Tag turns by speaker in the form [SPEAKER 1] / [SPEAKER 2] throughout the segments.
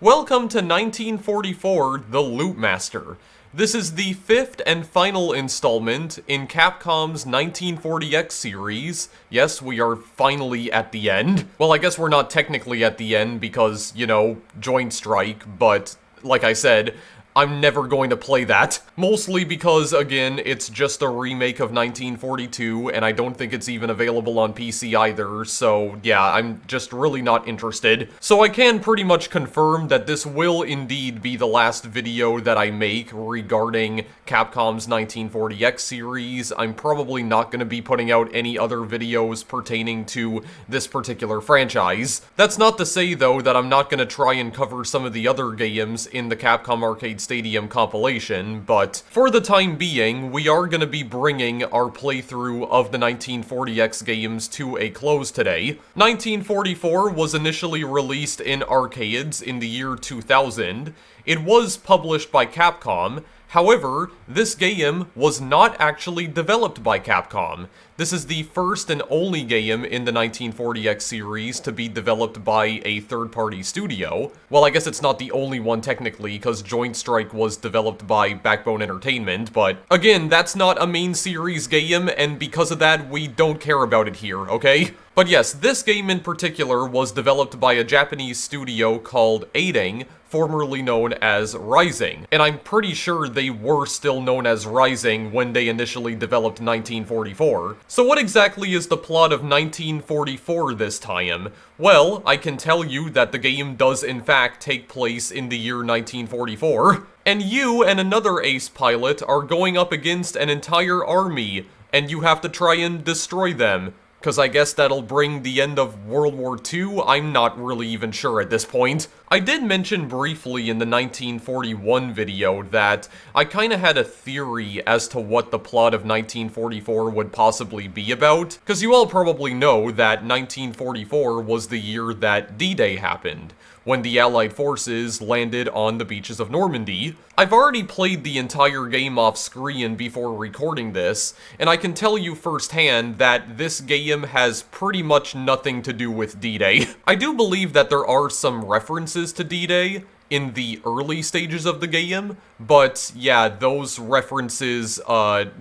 [SPEAKER 1] Welcome to 1944, The Loop Master. This is the fifth and final installment in Capcom's 1940X series. Yes, we are finally at the end. Well, I guess we're not technically at the end because, joint strike, but like I said, I'm never going to play that. Mostly because, again, it's just a remake of 1942, and I don't think it's even available on PC either, so yeah, I'm just really not interested. So I can pretty much confirm that this will indeed be the last video that I make regarding Capcom's 1940X series. I'm probably not going to be putting out any other videos pertaining to this particular franchise. That's not to say, though, that I'm not going to try and cover some of the other games in the Capcom Arcade Stadium compilation, but for the time being, we are going to be bringing our playthrough of the 1940X games to a close today. 1944 was initially released in arcades in the year 2000. It was published by Capcom. However, this game was not actually developed by Capcom. This is the first and only game in the 1940X series to be developed by a third-party studio. Well, I guess it's not the only one technically, because Joint Strike was developed by Backbone Entertainment, but again, that's not a main series game, and because of that, we don't care about it here, okay? But yes, this game in particular was developed by a Japanese studio called Aiding, formerly known as Rising, and I'm pretty sure they were still known as Rising when they initially developed 1944. So what exactly is the plot of 1944 this time? Well, I can tell you that the game does in fact take place in the year 1944, and you and another ace pilot are going up against an entire army, and you have to try and destroy them. Because I guess that'll bring the end of World War II? I'm not really even sure at this point. I did mention briefly in the 1941 video that I kinda had a theory as to what the plot of 1944 would possibly be about, because you all probably know that 1944 was the year that D-Day happened, when the Allied forces landed on the beaches of Normandy. I've already played the entire game off screen before recording this, and I can tell you firsthand that this game has pretty much nothing to do with D-Day. I do believe that there are some references to D-Day in the early stages of the game, but yeah, those references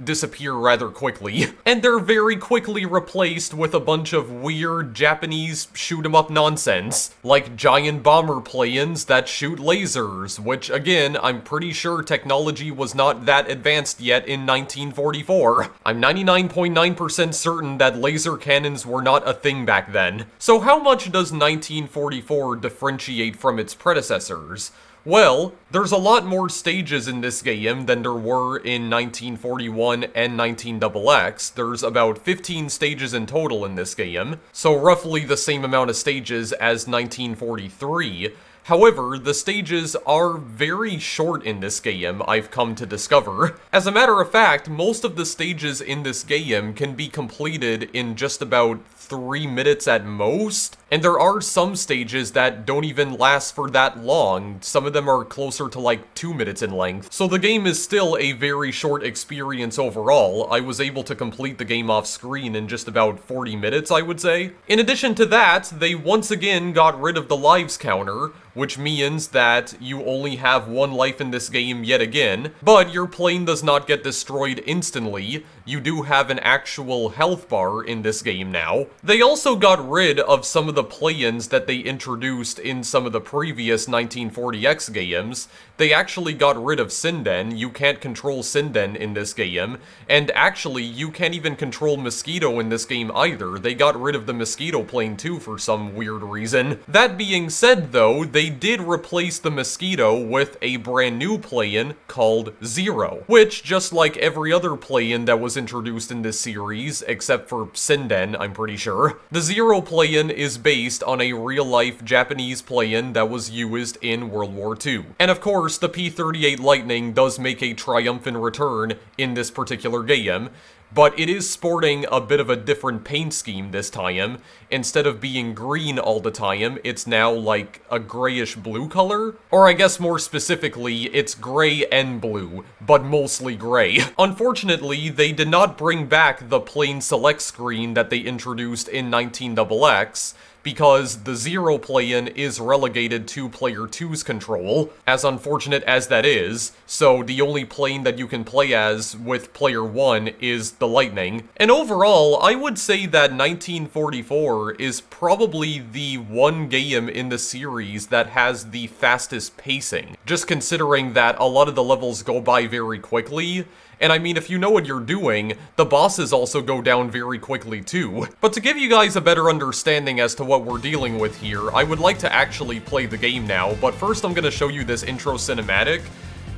[SPEAKER 1] disappear rather quickly. And they're very quickly replaced with a bunch of weird Japanese shoot-'em-up nonsense, like giant bomber planes that shoot lasers, which again, I'm pretty sure technology was not that advanced yet in 1944. I'm 99.9% certain that laser cannons were not a thing back then. So how much does 1944 differentiate from its predecessors? Well, there's a lot more stages in this game than there were in 1941 and 19XX. There's about 15 stages in total in this game, so roughly the same amount of stages as 1943. However, the stages are very short in this game, I've come to discover. As a matter of fact, most of the stages in this game can be completed in just about 3 minutes at most, and there are some stages that don't even last for that long. Some of them are closer to like 2 minutes in length, so the game is still a very short experience overall. I was able to complete the game off screen in just about 40 minutes, I would say. In addition to that, they once again got rid of the lives counter, which means that you only have one life in this game yet again, but your plane does not get destroyed instantly. You do have an actual health bar in this game now. They also got rid of some of the play-ins that they introduced in some of the previous 1940X games. They actually got rid of Sinden. You can't control Sinden in this game, and actually you can't even control Mosquito in this game either. They got rid of the Mosquito plane too for some weird reason. That being said though, they did replace the Mosquito with a brand new play-in called Zero, which, just like every other play-in that was introduced in this series, except for Sinden, I'm pretty sure, the Zero play-in is based on a real-life Japanese play-in that was used in World War II. And of course, the P-38 Lightning does make a triumphant return in this particular game, but it is sporting a bit of a different paint scheme this time. Instead of being green all the time, it's now like a grayish blue color? Or I guess more specifically, it's gray and blue, but mostly gray. Unfortunately, they did not bring back the plain select screen that they introduced in 19XX, because the zero play-in is relegated to player 2's control, as unfortunate as that is, so the only plane that you can play as with player 1 is the Lightning. And overall, I would say that 1944 is probably the one game in the series that has the fastest pacing, just considering that a lot of the levels go by very quickly. And I mean, if you know what you're doing, the bosses also go down very quickly too. But to give you guys a better understanding as to what we're dealing with here, I would like to actually play the game now, but first I'm gonna show you this intro cinematic,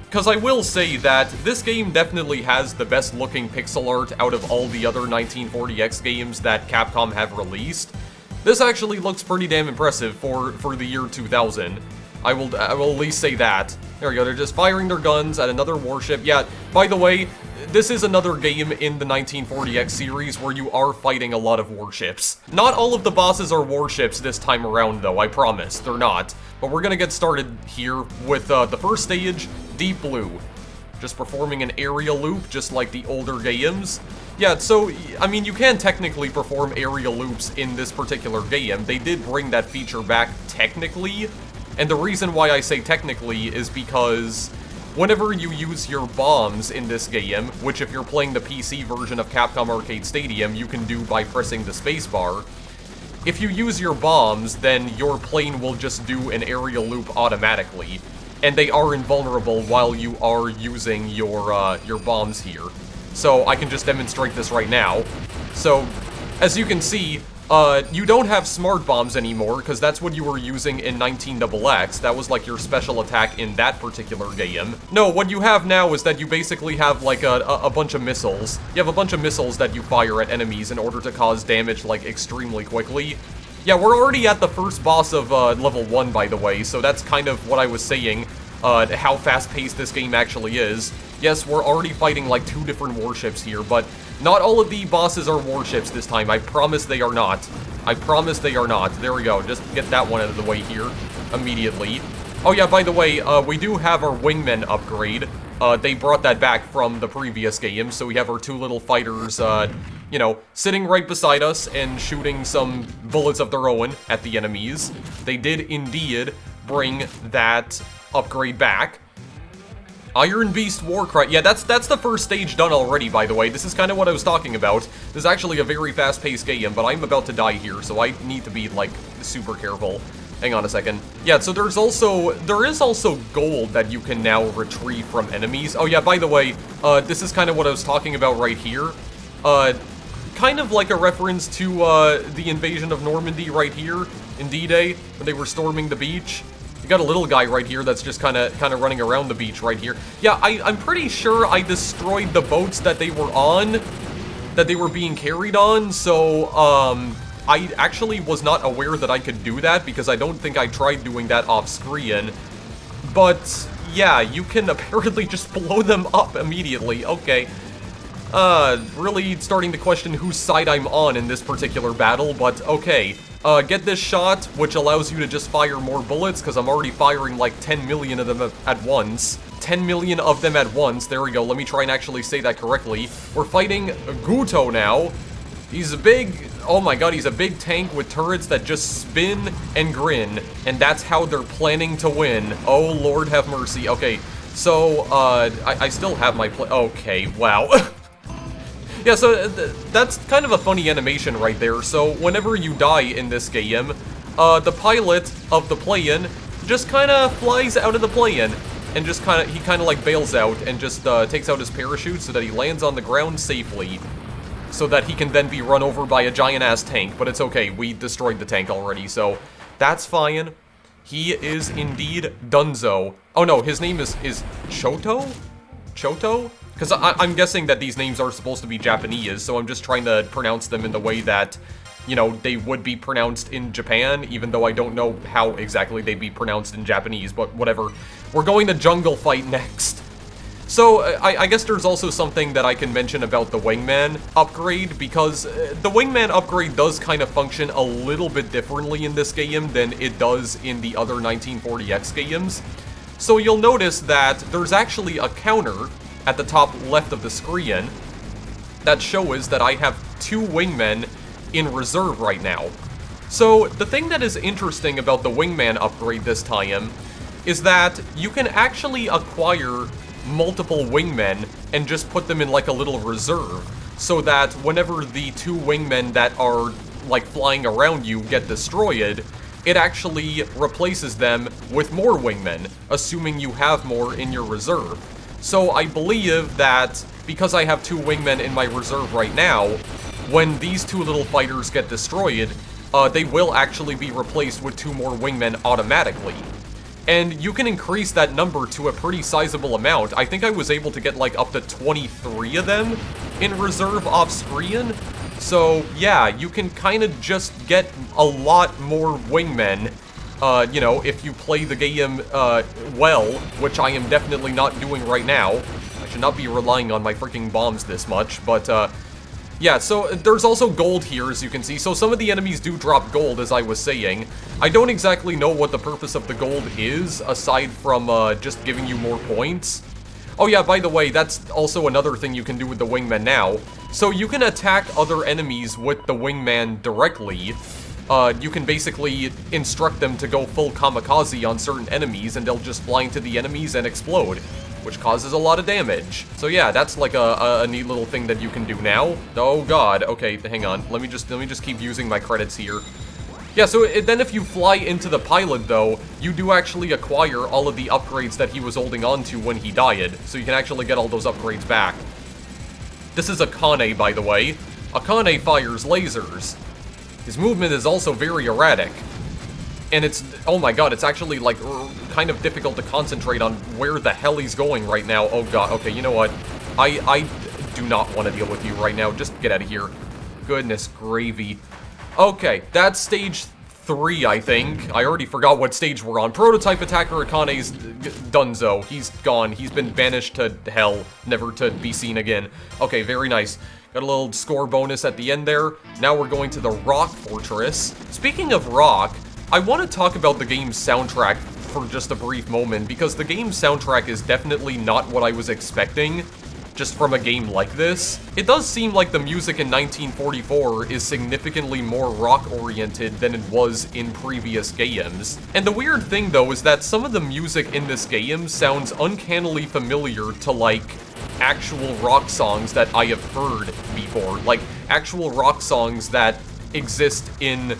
[SPEAKER 1] because I will say that this game definitely has the best looking pixel art out of all the other 1940X games that Capcom have released. This actually looks pretty damn impressive for the year 2000. I will at least say that. There we go, they're just firing their guns at another warship. Yeah, by the way, this is another game in the 1940X series where you are fighting a lot of warships. Not all of the bosses are warships this time around though, I promise, they're not. But we're gonna get started here with the first stage, Deep Blue. Just performing an aerial loop, just like the older games. Yeah, so, I mean, you can technically perform aerial loops in this particular game. They did bring that feature back technically. And the reason why I say technically is because whenever you use your bombs in this game, which if you're playing the PC version of Capcom Arcade Stadium, you can do by pressing the spacebar, if you use your bombs, then your plane will just do an aerial loop automatically, and they are invulnerable while you are using your bombs here. So I can just demonstrate this right now. So, as you can see, you don't have smart bombs anymore, because that's what you were using in 19XX. That was like your special attack in that particular game. No, what you have now is that you basically have like a bunch of missiles. You have a bunch of missiles that you fire at enemies in order to cause damage like extremely quickly. Yeah, we're already at the first boss of level 1, by the way, so that's kind of what I was saying, how fast-paced this game actually is. Yes, we're already fighting like 2 different warships here, but not all of the bosses are warships this time. I promise they are not. I promise they are not. There we go. Just get that one out of the way here immediately. Oh yeah, by the way, we do have our wingmen upgrade. They brought that back from the previous game, so we have our 2 little fighters, you know, sitting right beside us and shooting some bullets of their own at the enemies. They did indeed bring that upgrade back. Iron Beast WARCRY. Yeah, that's the first stage done already, by the way. This is kind of what I was talking about. This is actually a very fast-paced game, but I'm about to die here, so I need to be, like, super careful. Hang on a second. Yeah, so there is also gold that you can now retrieve from enemies. Oh yeah, by the way, this is kind of what I was talking about right here. Kind of like a reference to the invasion of Normandy right here in D-Day, when they were storming the beach. You got a little guy right here that's just kind of running around the beach right here. Yeah, I'm pretty sure I destroyed the boats that they were on, that they were being carried on, so, I actually was not aware that I could do that, because I don't think I tried doing that off-screen. But, yeah, you can apparently just blow them up immediately. Okay. Really starting to question whose side I'm on in this particular battle, but okay. Get this shot, which allows you to just fire more bullets, because I'm already firing like 10 million of them at once. 10 million of them at once. There we go. Let me try and actually say that correctly. We're fighting Guto now. He's a big... Oh my god, he's a big tank with turrets that just spin and grin. And that's how they're planning to win. Oh, Lord have mercy. Okay, so, I still have my okay, wow. Yeah, so that's kind of a funny animation right there. So whenever you die in this game, the pilot of the plane just kind of flies out of the plane and just he kind of like bails out and just takes out his parachute so that he lands on the ground safely, so that he can then be run over by a giant-ass tank. But it's okay, we destroyed the tank already, so that's fine. He is indeed Dunzo. Oh no, his name is Choto? Choto? Because I'm guessing that these names are supposed to be Japanese, so I'm just trying to pronounce them in the way that, you know, they would be pronounced in Japan, even though I don't know how exactly they'd be pronounced in Japanese, but whatever. We're going to Jungle Fight next. So, I guess there's also something that I can mention about the Wingman upgrade, because the Wingman upgrade does kind of function a little bit differently in this game than it does in the other 1940X games. So you'll notice that there's actually a counter at the top left of the screen that shows that I have 2 wingmen in reserve right now. So, the thing that is interesting about the wingman upgrade this time is that you can actually acquire multiple wingmen and just put them in like a little reserve, so that whenever the 2 wingmen that are like flying around you get destroyed, it actually replaces them with more wingmen, assuming you have more in your reserve. So I believe that because I have 2 wingmen in my reserve right now, when these 2 little fighters get destroyed, they will actually be replaced with 2 more wingmen automatically. And you can increase that number to a pretty sizable amount. I think I was able to get like up to 23 of them in reserve off-screen. So yeah, you can kind of just get a lot more wingmen, you know, if you play the game well, which I am definitely not doing right now. I should not be relying on my freaking bombs this much, but yeah, so there's also gold here, as you can see. So some of the enemies do drop gold, as I was saying. I don't exactly know what the purpose of the gold is, aside from just giving you more points. Oh yeah, by the way, that's also another thing you can do with the wingman now. So you can attack other enemies with the wingman directly. You can basically instruct them to go full kamikaze on certain enemies, and they'll just fly into the enemies and explode, which causes a lot of damage. So yeah, that's like a neat little thing that you can do now. Oh god, okay, hang on. Let me just keep using my credits here. Yeah, so then if you fly into the pilot, though, you do actually acquire all of the upgrades that he was holding on to when he died, so you can actually get all those upgrades back. This is Akane, by the way. Akane fires lasers. His movement is also very erratic. And it's, oh my god, it's actually, like, kind of difficult to concentrate on where the hell he's going right now. Oh god, okay, you know what? I do not want to deal with you right now. Just get out of here. Goodness gravy. Okay, that's stage 3, I think. I already forgot what stage we're on. Prototype attacker Akane's donezo. He's gone. He's been banished to hell, never to be seen again. Okay, very nice. Got a little score bonus at the end there. Now we're going to the Rock Fortress. Speaking of rock, I want to talk about the game's soundtrack for just a brief moment, because the game's soundtrack is definitely not what I was expecting just from a game like this. It does seem like the music in 1944 is significantly more rock-oriented than it was in previous games. And the weird thing, though, is that some of the music in this game sounds uncannily familiar to, like, actual rock songs that I have heard before. Like, actual rock songs that exist in,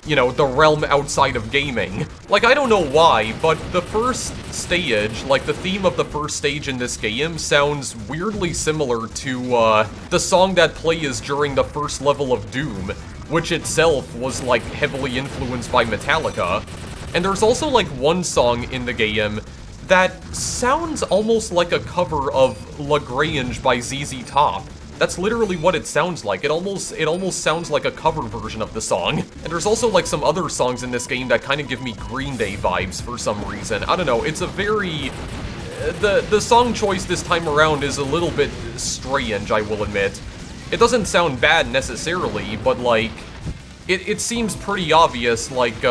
[SPEAKER 1] you know, the realm outside of gaming. Like, I don't know why, but the first stage, like the theme of the first stage in this game, sounds weirdly similar to the song that plays during the first level of Doom, which itself was, like, heavily influenced by Metallica. And there's also, like, one song in the game that sounds almost like a cover of La Grange by ZZ Top. That's literally what it sounds like. It almost sounds like a cover version of the song. And there's also, like, some other songs in this game that kind of give me Green Day vibes for some reason. I don't know, it's a very... The song choice this time around is a little bit strange, I will admit. It doesn't sound bad necessarily, but, like, it seems pretty obvious, like,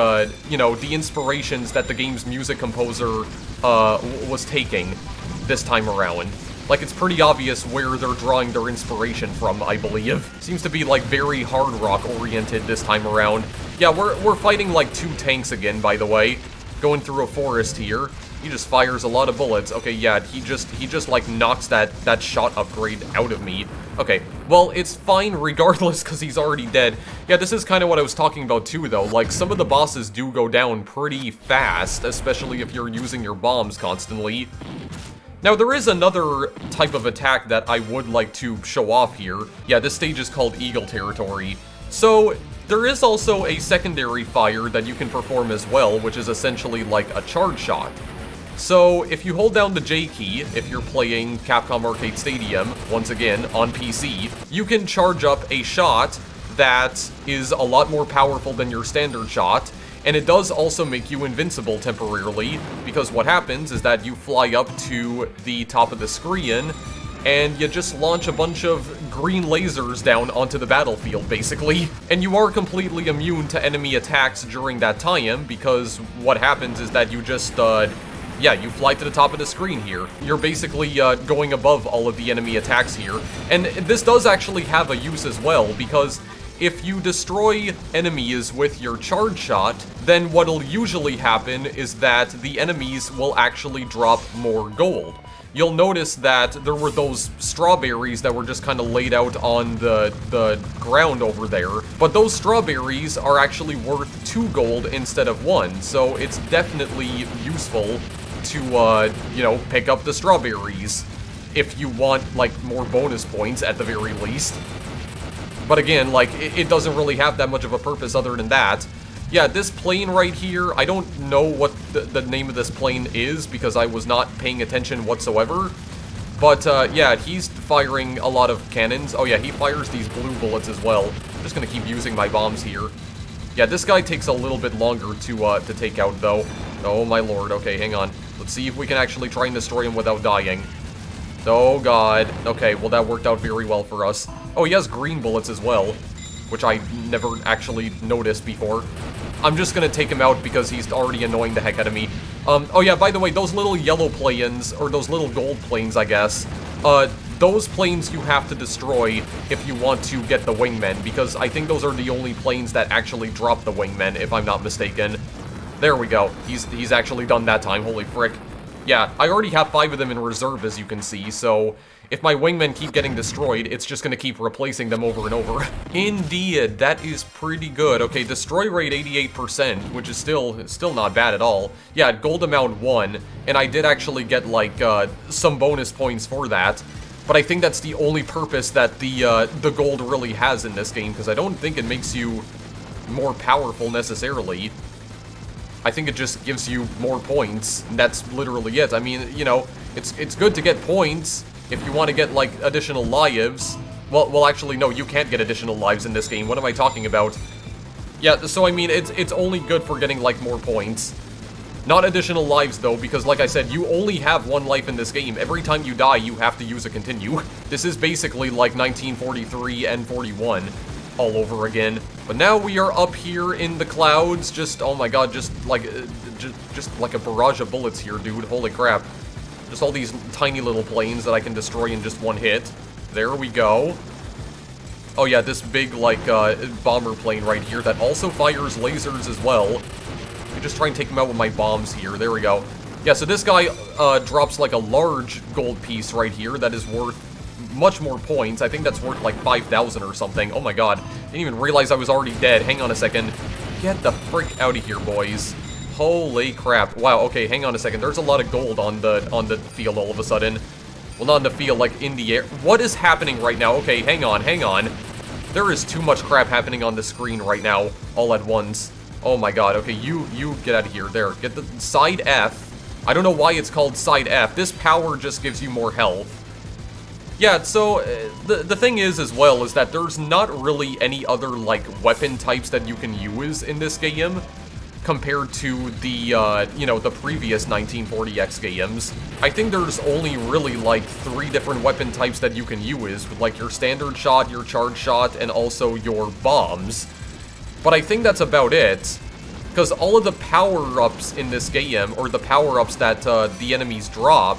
[SPEAKER 1] you know, the inspirations that the game's music composer was taking this time around. Like, it's pretty obvious where they're drawing their inspiration from, I believe. Seems to be, like, very hard rock oriented this time around. Yeah, we're fighting, like, 2 tanks again, by the way. Going through a forest here. He just fires a lot of bullets. Okay, yeah, he just like, knocks that shot upgrade out of me. Okay, well, it's fine regardless, because he's already dead. Yeah, this is kind of what I was talking about, too, though. Like, some of the bosses do go down pretty fast, especially if you're using your bombs constantly. Now, there is another type of attack that I would like to show off here. Yeah, this stage is called Eagle Territory. So, there is also a secondary fire that you can perform as well, which is essentially like a charge shot. So, if you hold down the J key, if you're playing Capcom Arcade Stadium, once again, on PC, you can charge up a shot that is a lot more powerful than your standard shot, and it does also make you invincible temporarily, because what happens is that you fly up to the top of the screen, and you just launch a bunch of green lasers down onto the battlefield, basically. And you are completely immune to enemy attacks during that time, because what happens is that you just, yeah, you fly to the top of the screen here. You're basically going above all of the enemy attacks here. And this does actually have a use as well, because if you destroy enemies with your charge shot, then what'll usually happen is that the enemies will actually drop more gold. You'll notice that there were those strawberries that were just kind of laid out on the ground over there, but those strawberries are actually worth 2 gold instead of 1, so it's definitely useful to, you know, pick up the strawberries if you want, like, more bonus points at the very least. But again, like, it doesn't really have that much of a purpose other than that. Yeah, this plane right here, I don't know what the name of this plane is because I was not paying attention whatsoever. But, yeah, he's firing a lot of cannons. Oh yeah, he fires these blue bullets as well. I'm just gonna keep using my bombs here. Yeah, this guy takes a little bit longer to take out, though. Oh my lord, okay, hang on. Let's see if we can actually try and destroy him without dying. Oh god. Okay, well that worked out very well for us. Oh, he has green bullets as well, which I never actually noticed before. I'm just gonna take him out because he's already annoying the heck out of me. Oh yeah, by the way, those little yellow planes, or those little gold planes, I guess, those planes you have to destroy if you want to get the wingmen, because I think those are the only planes that actually drop the wingmen, if I'm not mistaken. There we go. He's actually done that time, holy frick. Yeah, I already have 5 of them in reserve, as you can see, so if my wingmen keep getting destroyed, it's just gonna keep replacing them over and over. Indeed, that is pretty good. Okay, destroy rate 88%, which is still not bad at all. Yeah, gold amount 1, and I did actually get, like, some bonus points for that. But I think that's the only purpose that the gold really has in this game, because I don't think it makes you more powerful necessarily. I think it just gives you more points, and that's literally it. I mean, you know, it's good to get points if you want to get, like, additional lives. Well, actually, no, you can't get additional lives in this game. What am I talking about? Yeah, so, I mean, it's only good for getting, like, more points. Not additional lives, though, because, like I said, you only have 1 life in this game. Every time you die, you have to use a continue. This is basically like 1943 and 41 all over again. But now we are up here in the clouds, just, oh my god, just like a barrage of bullets here, dude. Holy crap. Just all these tiny little planes that I can destroy in just 1 hit. There we go. Oh yeah, this big, like, bomber plane right here that also fires lasers as well. I just try and take him out with my bombs here. There we go. Yeah, so this guy drops, like, a large gold piece right here that is worth much more points. I think that's worth, like, 5,000 or something. Oh my god. Didn't even realize I was already dead. Hang on a second. Get the frick out of here, boys. Holy crap. Wow, okay, hang on a second. There's a lot of gold on the field all of a sudden. Well, not in the field, like, in the air. What is happening right now? Okay, hang on, hang on. There is too much crap happening on the screen right now, all at once. Oh my god, okay, you get out of here. There, get the side F. I don't know why it's called side F. This power just gives you more health. Yeah, so the thing is as well is that there's not really any other, like, weapon types that you can use in this game compared to the, you know, the previous 1940X games. I think there's only really, like, 3 different weapon types that you can use, with, like, your standard shot, your charge shot, and also your bombs. But I think that's about it, because all of the power-ups in this game, or the power-ups that the enemies drop,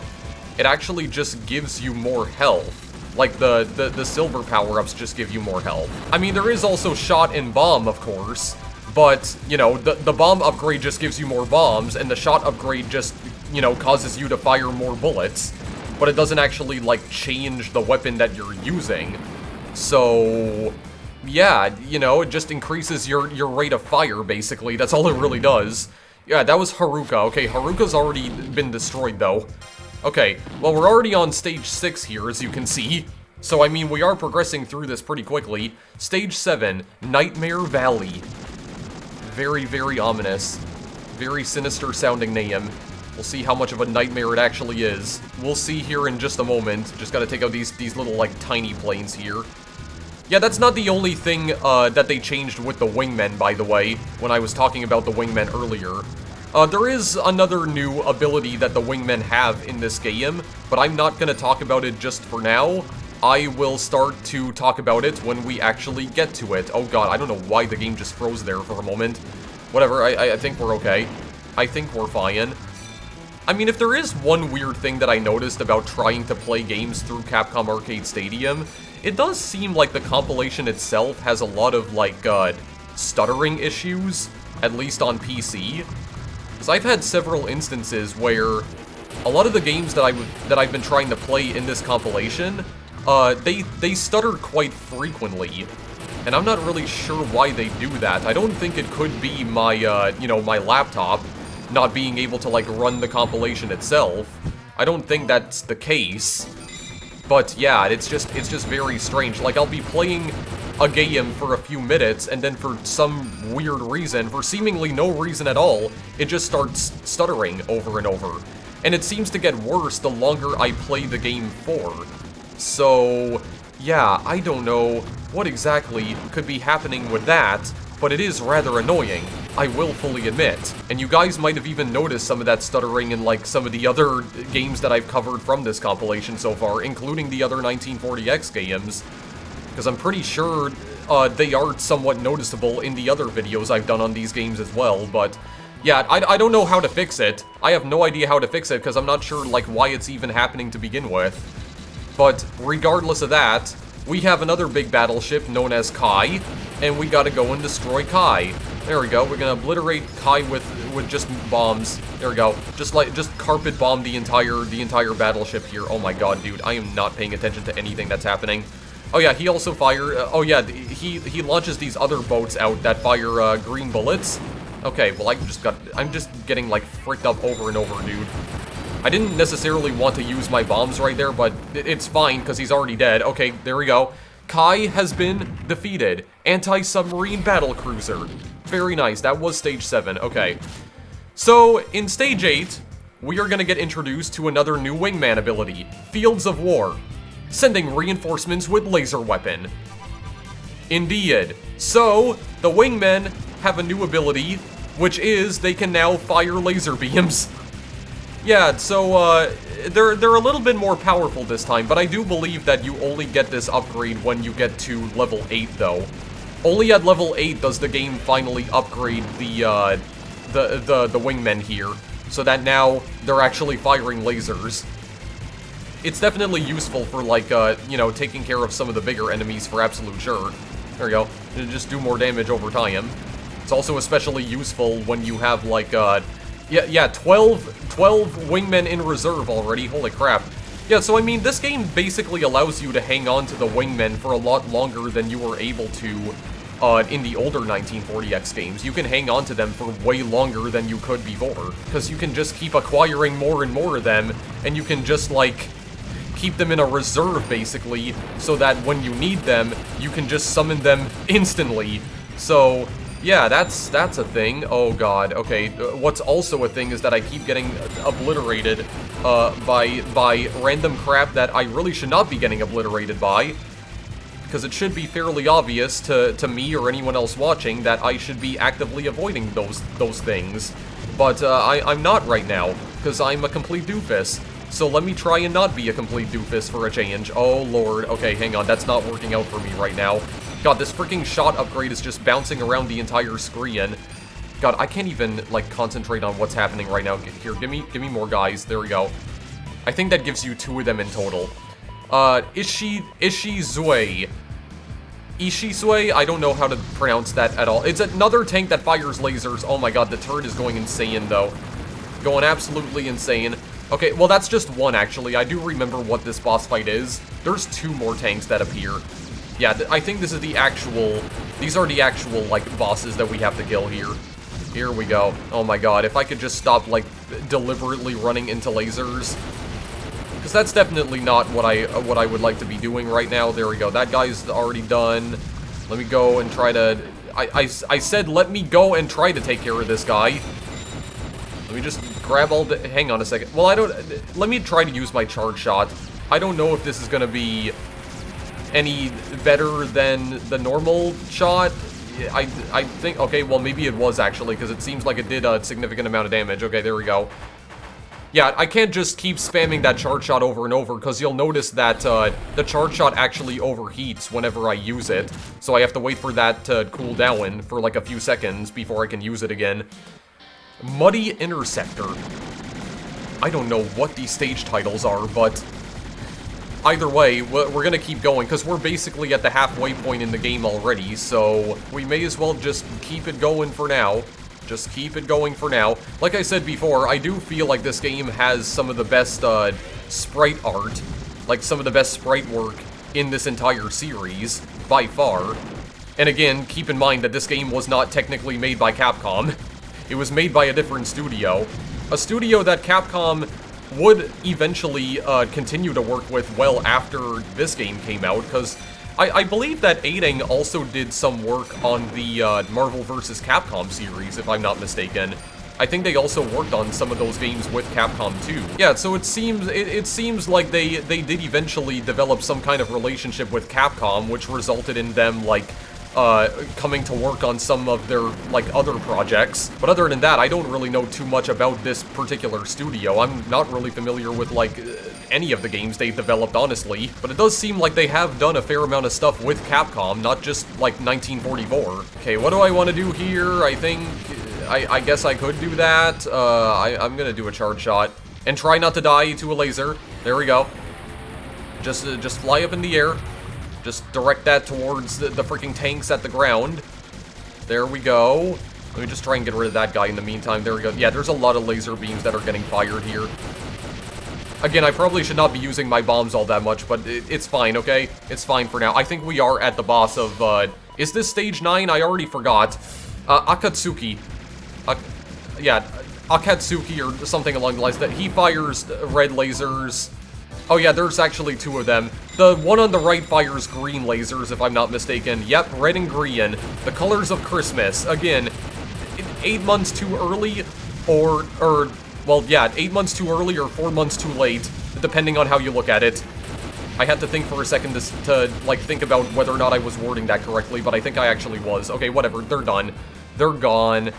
[SPEAKER 1] it actually just gives you more health. Like, the silver power-ups just give you more health. I mean, there is also shot and bomb, of course, but, you know, the bomb upgrade just gives you more bombs, and the shot upgrade just, you know, causes you to fire more bullets, but it doesn't actually, like, change the weapon that you're using. So, yeah, you know, it just increases your rate of fire, basically. That's all it really does. Yeah, that was Haruka. Okay, Haruka's already been destroyed, though. Okay, well, we're already on stage 6 here, as you can see. So, I mean, we are progressing through this pretty quickly. Stage 7, Nightmare Valley. Very, very ominous. Very sinister sounding name. We'll see how much of a nightmare it actually is. We'll see here in just a moment. Just gotta take out these little, like, tiny planes here. Yeah, that's not the only thing that they changed with the wingmen, by the way, when I was talking about the wingmen earlier. There is another new ability that the wingmen have in this game, but I'm not going to talk about it just for now. I will start to talk about it when we actually get to it. Oh god, I don't know why the game just froze there for a moment. Whatever, I think we're okay. I think we're fine. I mean, if there is one weird thing that I noticed about trying to play games through Capcom Arcade Stadium, it does seem like the compilation itself has a lot of, like, stuttering issues, at least on PC. Because I've had several instances where a lot of the games that I've been trying to play in this compilation, they stutter quite frequently. And I'm not really sure why they do that. I don't think it could be my, you know, my laptop not being able to, like, run the compilation itself. I don't think that's the case. But yeah, it's just very strange. Like, I'll be playing a game for a few minutes, and then for some weird reason, for seemingly no reason at all, it just starts stuttering over and over. And it seems to get worse the longer I play the game for. So, yeah, I don't know what exactly could be happening with that, but it is rather annoying, I will fully admit. And you guys might have even noticed some of that stuttering in, like, some of the other games that I've covered from this compilation so far, including the other 1940X games, because I'm pretty sure they are somewhat noticeable in the other videos I've done on these games as well, but yeah, I don't know how to fix it. I have no idea how to fix it, because I'm not sure, like, why it's even happening to begin with. But regardless of that, we have another big battleship known as Kai, and we gotta go and destroy Kai. There we go, we're gonna obliterate Kai with just bombs. There we go. Just carpet bomb the entire battleship here. Oh my god, dude, I am not paying attention to anything that's happening. Oh yeah, he also oh yeah, he launches these other boats out that fire green bullets. Okay, well I'm just getting, like, fricked up over and over, dude. I didn't necessarily want to use my bombs right there, but it's fine, because he's already dead. Okay, there we go. Kai has been defeated. Anti-submarine battlecruiser. Very nice, that was stage 7, okay. So, in stage 8, we are gonna get introduced to another new wingman ability, Fields of War. Sending reinforcements with laser weapon. Indeed. So, the wingmen have a new ability, which is they can now fire laser beams. Yeah, so, they're a little bit more powerful this time, but I do believe that you only get this upgrade when you get to level 8, though. Only at level 8 does the game finally upgrade the wingmen here, so that now they're actually firing lasers. It's definitely useful for, like, you know, taking care of some of the bigger enemies for absolute sure. There we go. It'll just do more damage over time. It's also especially useful when you have, like, yeah, 12 wingmen in reserve already. Holy crap. Yeah, so I mean, this game basically allows you to hang on to the wingmen for a lot longer than you were able to in the older 1940X games. You can hang on to them for way longer than you could before, because you can just keep acquiring more and more of them, and you can just, like, keep them in a reserve, basically, so that when you need them, you can just summon them instantly. So, yeah, that's a thing. Oh god, okay. What's also a thing is that I keep getting obliterated by random crap that I really should not be getting obliterated by, because it should be fairly obvious to me or anyone else watching that I should be actively avoiding those things. But I'm not right now, because I'm a complete doofus. So let me try and not be a complete doofus for a change. Oh lord, okay, hang on, that's not working out for me right now. God, this freaking shot upgrade is just bouncing around the entire screen. God, I can't even, like, concentrate on what's happening right now. Here, give me more guys. There we go. I think that gives you 2 of them in total. Ishizue. Ishizue? I don't know how to pronounce that at all. It's another tank that fires lasers. Oh my god, the turret is going insane, though. Going absolutely insane. Okay, well, that's just one, actually. I do remember what this boss fight is. There's 2 more tanks that appear. Yeah, I think this is the actual... These are the actual, like, bosses that we have to kill here. Here we go. Oh my god, if I could just stop, like, deliberately running into lasers. Because that's definitely not what I would like to be doing right now. There we go. That guy's already done. Let me go and try to... I said let me go and try to take care of this guy. Let me just grab all the... Hang on a second. Well, I don't... Let me try to use my charge shot. I don't know if this is gonna be any better than the normal shot. I think... Okay, well, maybe it was, actually, because it seems like it did a significant amount of damage. Okay, there we go. Yeah, I can't just keep spamming that charge shot over and over, because you'll notice that the charge shot actually overheats whenever I use it. So I have to wait for that to cool down for, like, a few seconds before I can use it again. Muddy Interceptor. I don't know what these stage titles are, but either way, we're gonna keep going, because we're basically at the halfway point in the game already, so we may as well just keep it going for now. Just keep it going for now. Like I said before, I do feel like this game has some of the best sprite art, like some of the best sprite work in this entire series, by far. And again, keep in mind that this game was not technically made by Capcom. It was made by a different studio. A studio that Capcom would eventually continue to work with well after this game came out, because I believe that Aiding also did some work on the Marvel vs. Capcom series, if I'm not mistaken. I think they also worked on some of those games with Capcom too. Yeah, so it seems like they did eventually develop some kind of relationship with Capcom, which resulted in them, like, coming to work on some of their, like, other projects. But other than that, I don't really know too much about this particular studio. I'm not really familiar with, like, any of the games they've developed, honestly. But it does seem like they have done a fair amount of stuff with Capcom, not just, like, 1944. Okay, what do I want to do here? I think... I guess I could do that. I'm gonna do a charge shot. And try not to die to a laser. There we go. Just fly up in the air. Just direct that towards the freaking tanks at the ground. There we go. Let me just try and get rid of that guy in the meantime. There we go. Yeah, there's a lot of laser beams that are getting fired here. Again, I probably should not be using my bombs all that much, but it's fine, okay? It's fine for now. I think we are at the boss of, is this stage 9? I already forgot. Akatsuki. Yeah, Akatsuki or something along the lines that he fires red lasers. Oh yeah, there's actually 2 of them. The one on the right fires green lasers, if I'm not mistaken. Yep, red and green. The colors of Christmas. Again, 8 months too early, or well, yeah, 8 months too early or 4 months too late, depending on how you look at it. I had to think for a second to like, think about whether or not I was wording that correctly, but I think I actually was. Okay, whatever, they're done. They're gone.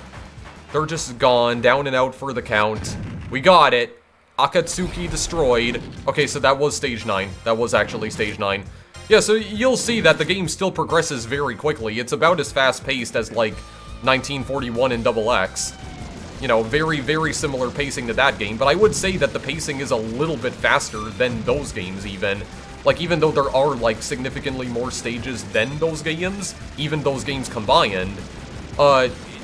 [SPEAKER 1] They're just gone, down and out for the count. We got it. Akatsuki destroyed. Okay, so that was stage 9. That was actually stage 9. Yeah, so you'll see that the game still progresses very quickly. It's about as fast-paced as, like, 1941 and XX. You know, very, very similar pacing to that game, but I would say that the pacing is a little bit faster than those games, even. Like, even though there are, like, significantly more stages than those games, even those games combined,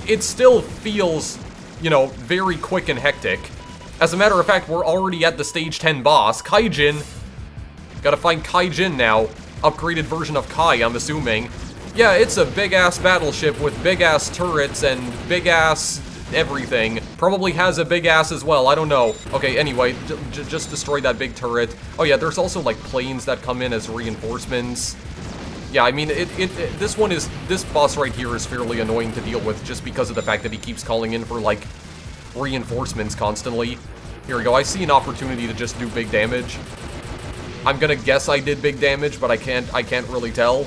[SPEAKER 1] it still feels, you know, very quick and hectic. As a matter of fact, we're already at the stage 10 boss, Kaijin. Gotta find Kaijin now. Upgraded version of Kai, I'm assuming. Yeah, it's a big-ass battleship with big-ass turrets and big-ass everything. Probably has a big ass as well, I don't know. Okay, anyway, just destroy that big turret. Oh yeah, there's also, like, planes that come in as reinforcements. Yeah, I mean, this boss right here is fairly annoying to deal with just because of the fact that he keeps calling in for, like, reinforcements constantly. Here we go, I see an opportunity to just do big damage. I'm gonna guess I did big damage, but I can't really tell.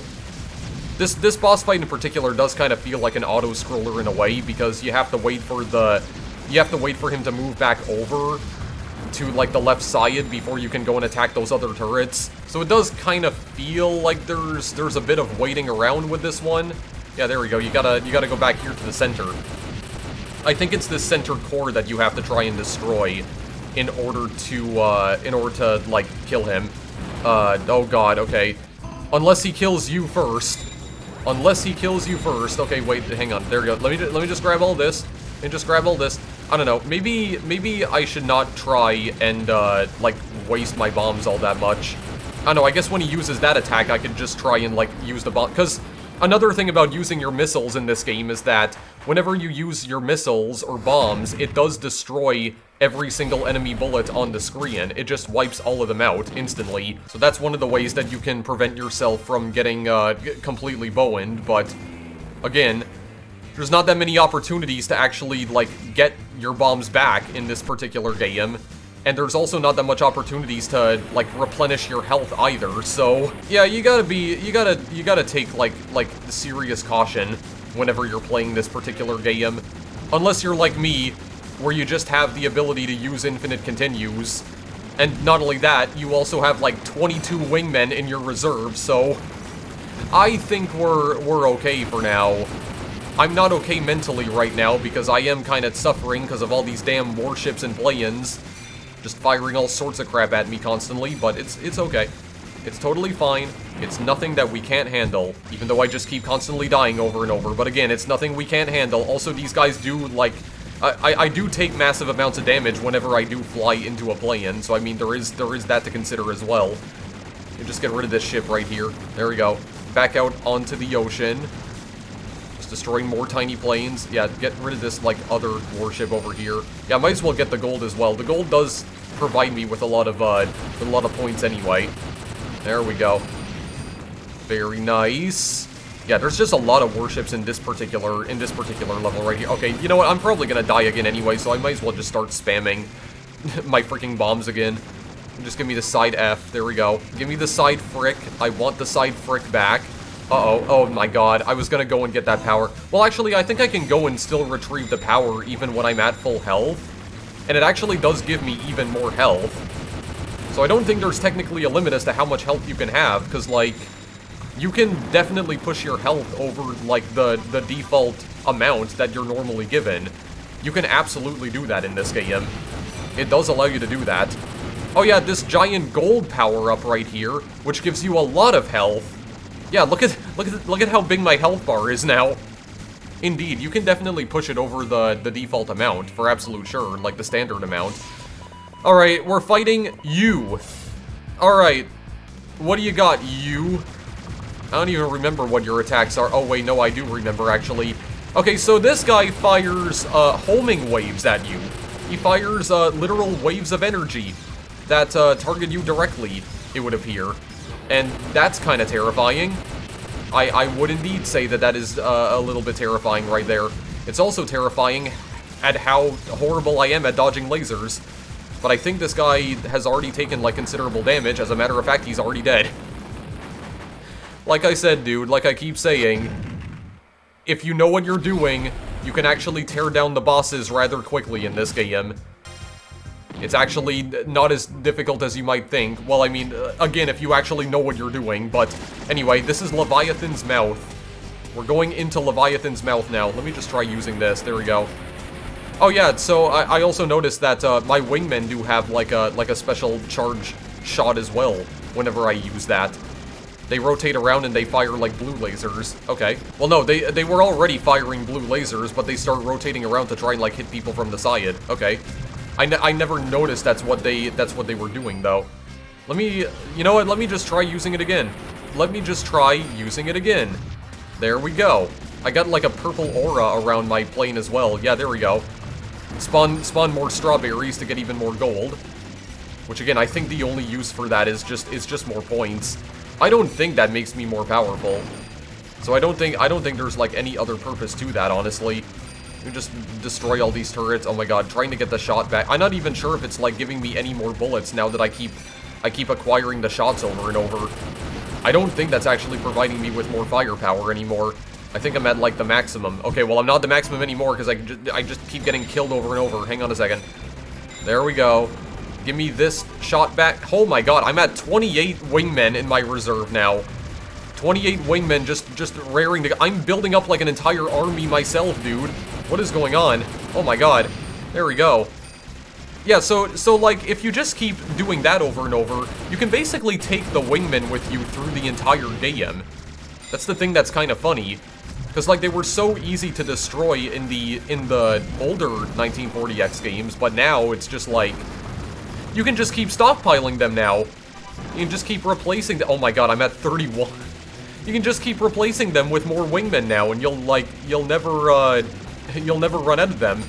[SPEAKER 1] This boss fight in particular does kind of feel like an auto-scroller in a way, because you have to wait for him to move back over to, like, the left side before you can go and attack those other turrets. So it does kind of feel like there's a bit of waiting around with this one. Yeah, there we go. You gotta go back here to the center. I think it's the center core that you have to try and destroy in order to like, kill him. Oh god, okay. Unless he kills you first. Unless he kills you first. Okay, wait, hang on. There we go. Let me just grab all this. And just grab all this. I don't know. Maybe I should not try and like, waste my bombs all that much. I don't know. I guess when he uses that attack, I could just try and, like, use the bomb. Because another thing about using your missiles in this game is that whenever you use your missiles or bombs, it does destroy every single enemy bullet on the screen. It just wipes all of them out instantly. So that's one of the ways that you can prevent yourself from getting completely boned. But again, there's not that many opportunities to actually, like, get your bombs back in this particular game. And there's also not that much opportunities to, like, replenish your health either. So yeah, you gotta take like serious caution whenever you're playing this particular game. Unless you're like me, where you just have the ability to use infinite continues. And not only that, you also have, like, 22 wingmen in your reserve, so I think we're okay for now. I'm not okay mentally right now because I am kind of suffering because of all these damn warships and play-ins just firing all sorts of crap at me constantly, but it's okay. It's totally fine. It's nothing that we can't handle, even though I just keep constantly dying over and over. But again, it's nothing we can't handle. Also, these guys do, like... I do take massive amounts of damage whenever I do fly into a plane, so I mean, there is that to consider as well. You just get rid of this ship right here. There we go. Back out onto the ocean. Just destroying more tiny planes. Yeah, get rid of this, like, other warship over here. Yeah, might as well get the gold as well. The gold does provide me with a lot of points anyway. There we go. Very nice. Yeah, there's just a lot of warships in this particular level right here. Okay, you know what? I'm probably gonna die again anyway, so I might as well just start spamming my freaking bombs again. Just give me the side F. There we go. Give me the side frick. I want the side frick back. Uh-oh. Oh my god. I was gonna go and get that power. Well, actually, I think I can go and still retrieve the power even when I'm at full health. And it actually does give me even more health. So I don't think there's technically a limit as to how much health you can have, because, like... You can definitely push your health over, like, the default amount that you're normally given. You can absolutely do that in this game. It does allow you to do that. Oh yeah, this giant gold power-up right here, which gives you a lot of health. Yeah, look at how big my health bar is now. Indeed, you can definitely push it over the default amount, for absolute sure, like the standard amount. Alright, we're fighting you. Alright, what do you got, you? I don't even remember what your attacks are. Oh, wait, no, I do remember, actually. Okay, so this guy fires, homing waves at you. He fires, literal waves of energy that, target you directly, it would appear. And that's kind of terrifying. I would indeed say that that is, a little bit terrifying right there. It's also terrifying at how horrible I am at dodging lasers. But I think this guy has already taken, like, considerable damage. As a matter of fact, he's already dead. Like I said, dude, like I keep saying, if you know what you're doing, you can actually tear down the bosses rather quickly in this game. It's actually not as difficult as you might think. Well, I mean, again, if you actually know what you're doing. But anyway, this is Leviathan's Mouth. We're going into Leviathan's Mouth now. Let me just try using this. There we go. Oh yeah, so I also noticed that my wingmen do have like a special charge shot as well whenever I use that. They rotate around and they fire, like, blue lasers. Okay. Well, no, they were already firing blue lasers, but they start rotating around to try and, like, hit people from the side. Okay. I never noticed that's what they were doing, though. Let me... You know what? Let me just try using it again. Let me just try using it again. There we go. I got, like, a purple aura around my plane as well. Yeah, there we go. Spawn more strawberries to get even more gold. Which, again, I think the only use for that is just more points. I don't think that makes me more powerful. So I don't think there's, like, any other purpose to that, honestly. You just destroy all these turrets. Oh my god, trying to get the shot back. I'm not even sure if it's, like, giving me any more bullets now that I keep acquiring the shots over and over. I don't think that's actually providing me with more firepower anymore. I think I'm at, like, the maximum. Okay, well, I'm not the maximum anymore because I just keep getting killed over and over. Hang on a second. There we go. Give me this shot back. Oh my god, I'm at 28 wingmen in my reserve now. 28 wingmen just raring to go. I'm building up like an entire army myself, dude. What is going on? Oh my god. There we go. Yeah, so like, if you just keep doing that over and over, you can basically take the wingmen with you through the entire game. That's the thing that's kind of funny. Because, like, they were so easy to destroy in the older 1940X games, but now it's just like... You can just keep stockpiling them now. You can just keep replacing them. Oh my god, I'm at 31. You can just keep replacing them with more wingmen now, and you'll never run out of them.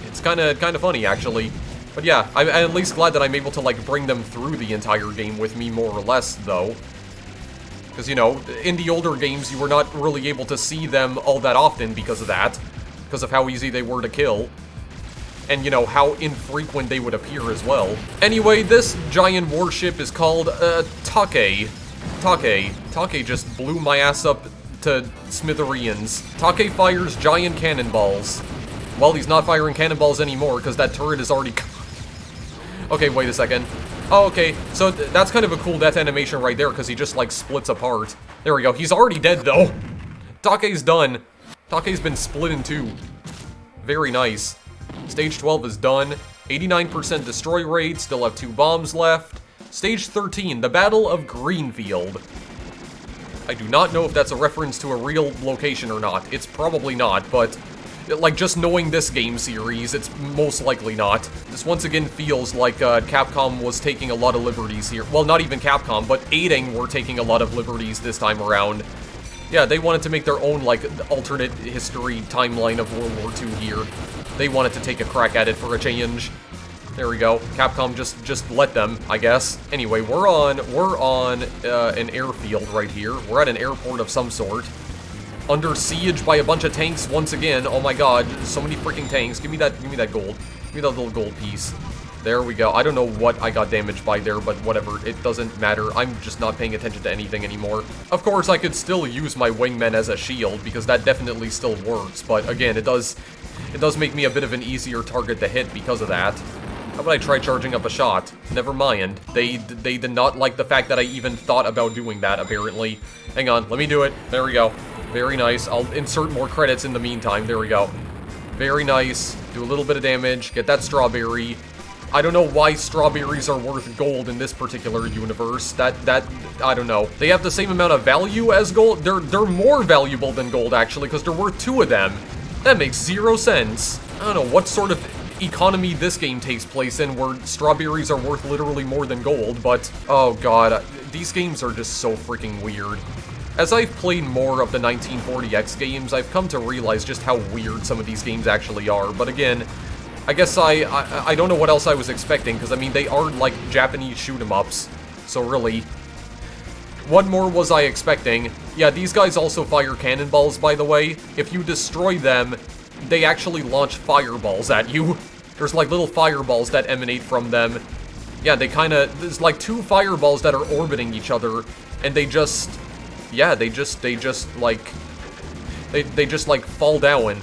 [SPEAKER 1] It's kind of funny, actually. But yeah, I'm at least glad that I'm able to, like, bring them through the entire game with me, more or less, though. Because, you know, in the older games, you were not really able to see them all that often because of that. Because of how easy they were to kill. And, you know, how infrequent they would appear as well. Anyway, this giant warship is called, Take. Take just blew my ass up to smithereens. Take fires giant cannonballs. Well, he's not firing cannonballs anymore, because that turret is already... Okay, wait a second. Oh, okay, so that's kind of a cool death animation right there, because he just, like, splits apart. There we go. He's already dead, though. Take's done. Take's been split in two. Very nice. Stage 12 is done. 89% destroy rate, still have 2 bombs left. Stage 13, the Battle of Greenfield. I do not know if that's a reference to a real location or not. It's probably not, but like, just knowing this game series, it's most likely not. This once again feels like Capcom was taking a lot of liberties here. Well, not even Capcom, but Aiding were taking a lot of liberties this time around. Yeah, they wanted to make their own, like, alternate history timeline of World War II here. They wanted to take a crack at it for a change. There we go. Capcom just let them, I guess. Anyway, we're on an airfield right here. We're at an airport of some sort. Under siege by a bunch of tanks once again. Oh my god, so many freaking tanks. Give me that gold. Give me that little gold piece. There we go. I don't know what I got damaged by there, but whatever. It doesn't matter. I'm just not paying attention to anything anymore. Of course, I could still use my wingmen as a shield, because that definitely still works. But again, it does make me a bit of an easier target to hit because of that. How about I try charging up a shot? Never mind. They did not like the fact that I even thought about doing that, apparently. Hang on, let me do it. There we go. Very nice. I'll insert more credits in the meantime. There we go. Very nice. Do a little bit of damage. Get that strawberry. I don't know why strawberries are worth gold in this particular universe. That I don't know. They have the same amount of value as gold. They're more valuable than gold, actually, because they're worth 2 of them. That makes 0 sense. I don't know what sort of economy this game takes place in where strawberries are worth literally more than gold, but oh god, these games are just so freaking weird. As I've played more of the 1940X games, I've come to realize just how weird some of these games actually are, but again, I guess I don't know what else I was expecting, because I mean, they are like Japanese shoot-em-ups, so really, what more was I expecting? Yeah, these guys also fire cannonballs, by the way. If you destroy them, they actually launch fireballs at you. There's like little fireballs that emanate from them. Yeah, there's like 2 fireballs that are orbiting each other, and they just like fall down.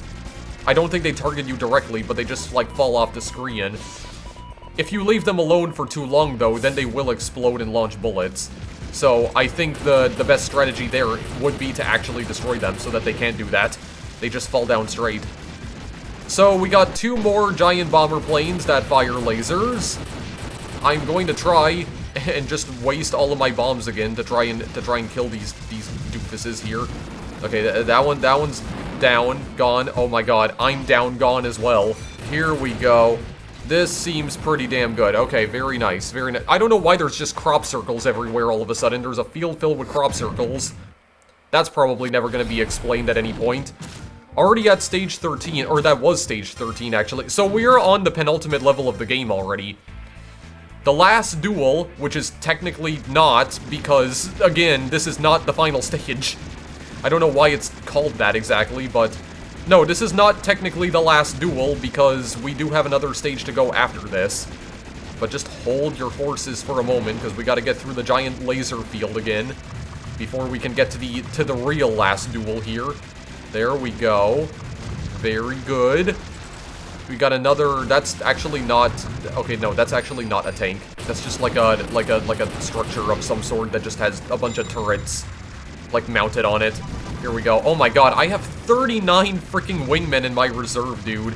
[SPEAKER 1] I don't think they target you directly, but they just like fall off the screen. If you leave them alone for too long though, then they will explode and launch bullets. So I think the best strategy there would be to actually destroy them so that they can't do that. They just fall down straight. So we got 2 more giant bomber planes that fire lasers. I'm going to try and just waste all of my bombs again to try and kill these doofuses here. Okay, that one's down, gone. Oh my god, I'm down, gone as well. Here we go. This seems pretty damn good. Okay, very nice, very nice. I don't know why there's just crop circles everywhere all of a sudden. There's a field filled with crop circles. That's probably never going to be explained at any point. Already at stage 13, or that was stage 13 actually. So we're on the penultimate level of the game already. The last duel, which is technically not, because, again, this is not the final stage. I don't know why it's called that exactly, but no, this is not technically the last duel, because we do have another stage to go after this. But just hold your horses for a moment, because we gotta get through the giant laser field again, before we can get to the real last duel here. There we go. Very good. We got another, that's actually not, okay, no, that's actually not a tank. That's just like a structure of some sort that just has a bunch of turrets, like, mounted on it. Here we go. Oh my god, I have 39 freaking wingmen in my reserve, dude.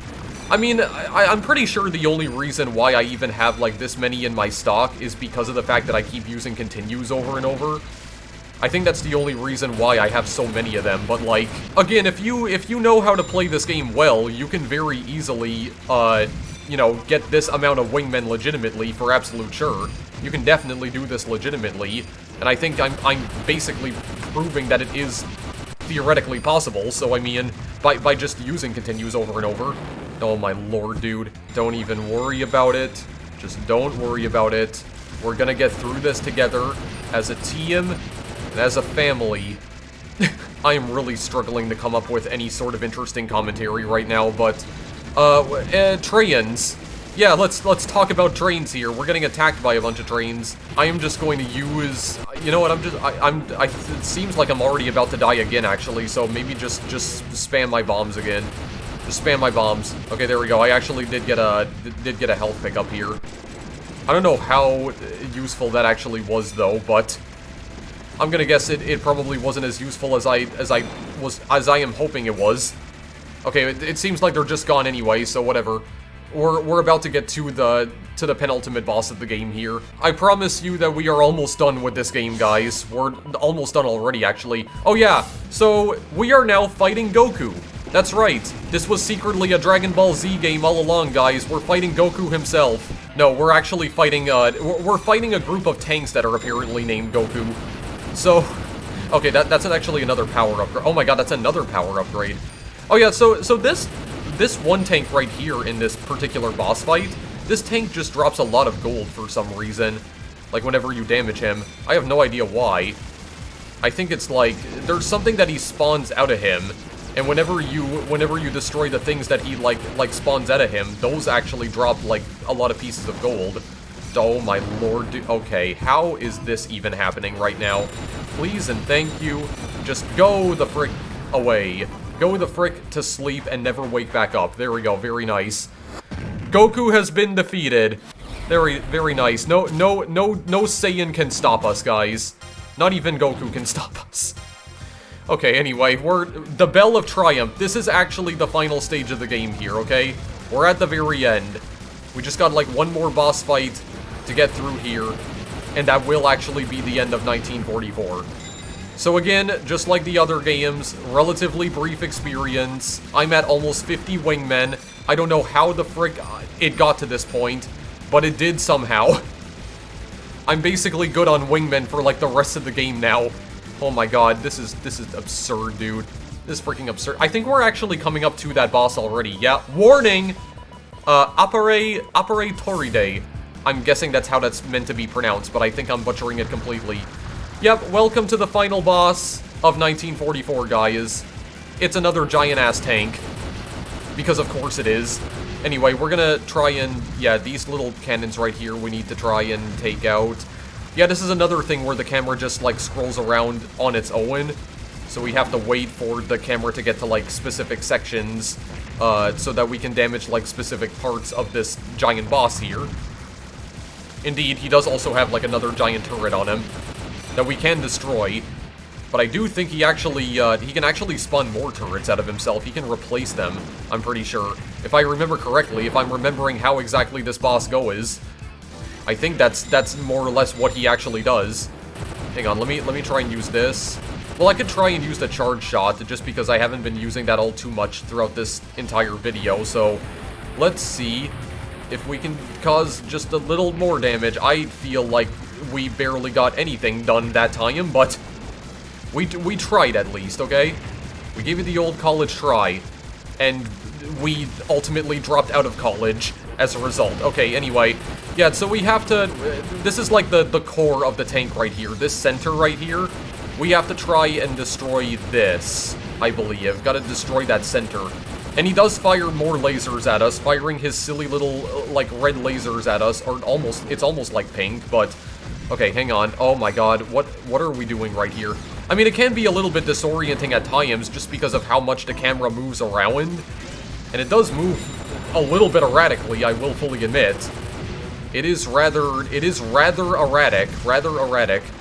[SPEAKER 1] I mean, I'm pretty sure the only reason why I even have, like, this many in my stock is because of the fact that I keep using continues over and over. I think that's the only reason why I have so many of them, but like, again, if you know how to play this game well, you can very easily, you know, get this amount of wingmen legitimately for absolute sure. You can definitely do this legitimately, and I think I'm basically proving that it is theoretically possible, so I mean, by just using continues over and over. Oh my lord, dude. Don't even worry about it. Just don't worry about it. We're gonna get through this together as a team. And as a family. I am really struggling to come up with any sort of interesting commentary right now, but trains. Yeah, let's talk about trains here. We're getting attacked by a bunch of trains. I am just going to use, you know what? It seems like I'm already about to die again, actually. So maybe just spam my bombs again. Just spam my bombs. Okay, there we go. I actually did get a health pickup here. I don't know how useful that actually was though, but I'm gonna guess it probably wasn't as useful as I am hoping it was. Okay, it seems like they're just gone anyway, so whatever. We're about to get to the penultimate boss of the game here. I promise you that we are almost done with this game, guys. We're almost done already, actually. Oh yeah, so we are now fighting Goku. That's right. This was secretly a Dragon Ball Z game all along, guys. We're fighting Goku himself. No, we're actually fighting, we're fighting a group of tanks that are apparently named Goku. So, okay, that's actually another power upgrade. Oh my god, that's another power upgrade. Oh yeah, so this one tank right here in this particular boss fight, this tank just drops a lot of gold for some reason. Like, whenever you damage him. I have no idea why. I think it's like, there's something that he spawns out of him, and whenever you destroy the things that he, like spawns out of him, those actually drop, like, a lot of pieces of gold. Oh my lord, dude. Okay, how is this even happening right now? Please and thank you. Just go the frick away. Go the frick to sleep and never wake back up. There we go, very nice. Goku has been defeated. Very, very nice. No Saiyan can stop us, guys. Not even Goku can stop us. Okay, anyway, we're the Bell of Triumph. This is actually the final stage of the game here, okay? We're at the very end. We just got like one more boss fight to get through here, and that will actually be the end of 1944. So again, just like the other games, relatively brief experience. I'm at almost 50 wingmen. I don't know how the frick it got to this point, but it did somehow. I'm basically good on wingmen for like the rest of the game now. Oh my god, this is absurd, dude. This is freaking absurd. I think we're actually coming up to that boss already. Yeah, warning! Appare Torride. I'm guessing that's how that's meant to be pronounced, but I think I'm butchering it completely. Yep, welcome to the final boss of 1944, guys. It's another giant-ass tank. Because of course it is. Anyway, we're gonna try and... yeah, these little cannons right here we need to try and take out. Yeah, this is another thing where the camera just, like, scrolls around on its own. So we have to wait for the camera to get to, like, specific sections, so that we can damage, like, specific parts of this giant boss here. Indeed, he does also have, like, another giant turret on him that we can destroy. But I do think he can actually spawn more turrets out of himself. He can replace them, I'm pretty sure. If I remember correctly, if I'm remembering how exactly this boss goes, I think that's more or less what he actually does. Hang on, let me try and use this. Well, I could try and use the charge shot, just because I haven't been using that all too much throughout this entire video, so let's see if we can cause just a little more damage. I feel like we barely got anything done that time, but we tried at least, okay? We gave it the old college try, and we ultimately dropped out of college as a result. Okay, anyway, yeah, so we have to, this is like the core of the tank right here, this center right here. We have to try and destroy this, I believe. Gotta destroy that center. And he does fire more lasers at us, firing his silly little, like, red lasers at us, or almost, it's almost like pink, but... okay, hang on. Oh my god, what are we doing right here? I mean, it can be a little bit disorienting at times, just because of how much the camera moves around. And it does move a little bit erratically, I will fully admit. It is rather erratic.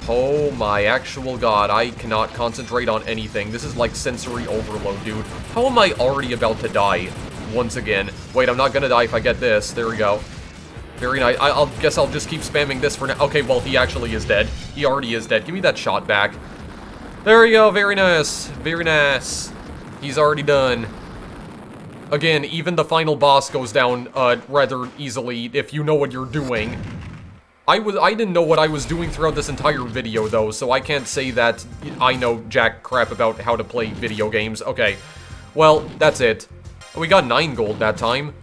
[SPEAKER 1] Oh my actual god, I cannot concentrate on anything. This is like sensory overload, dude. How am I already about to die once again? Wait, I'm not gonna die if I get this. There we go. Very nice. I'll guess I'll just keep spamming this for now. Okay, well, he actually is dead. He already is dead. Give me that shot back. There we go. Very nice. Very nice. He's already done. Again, even the final boss goes down rather easily if you know what you're doing. I didn't know what I was doing throughout this entire video, though, so I can't say that I know jack crap about how to play video games. Okay, well, that's it. We got 9 gold that time.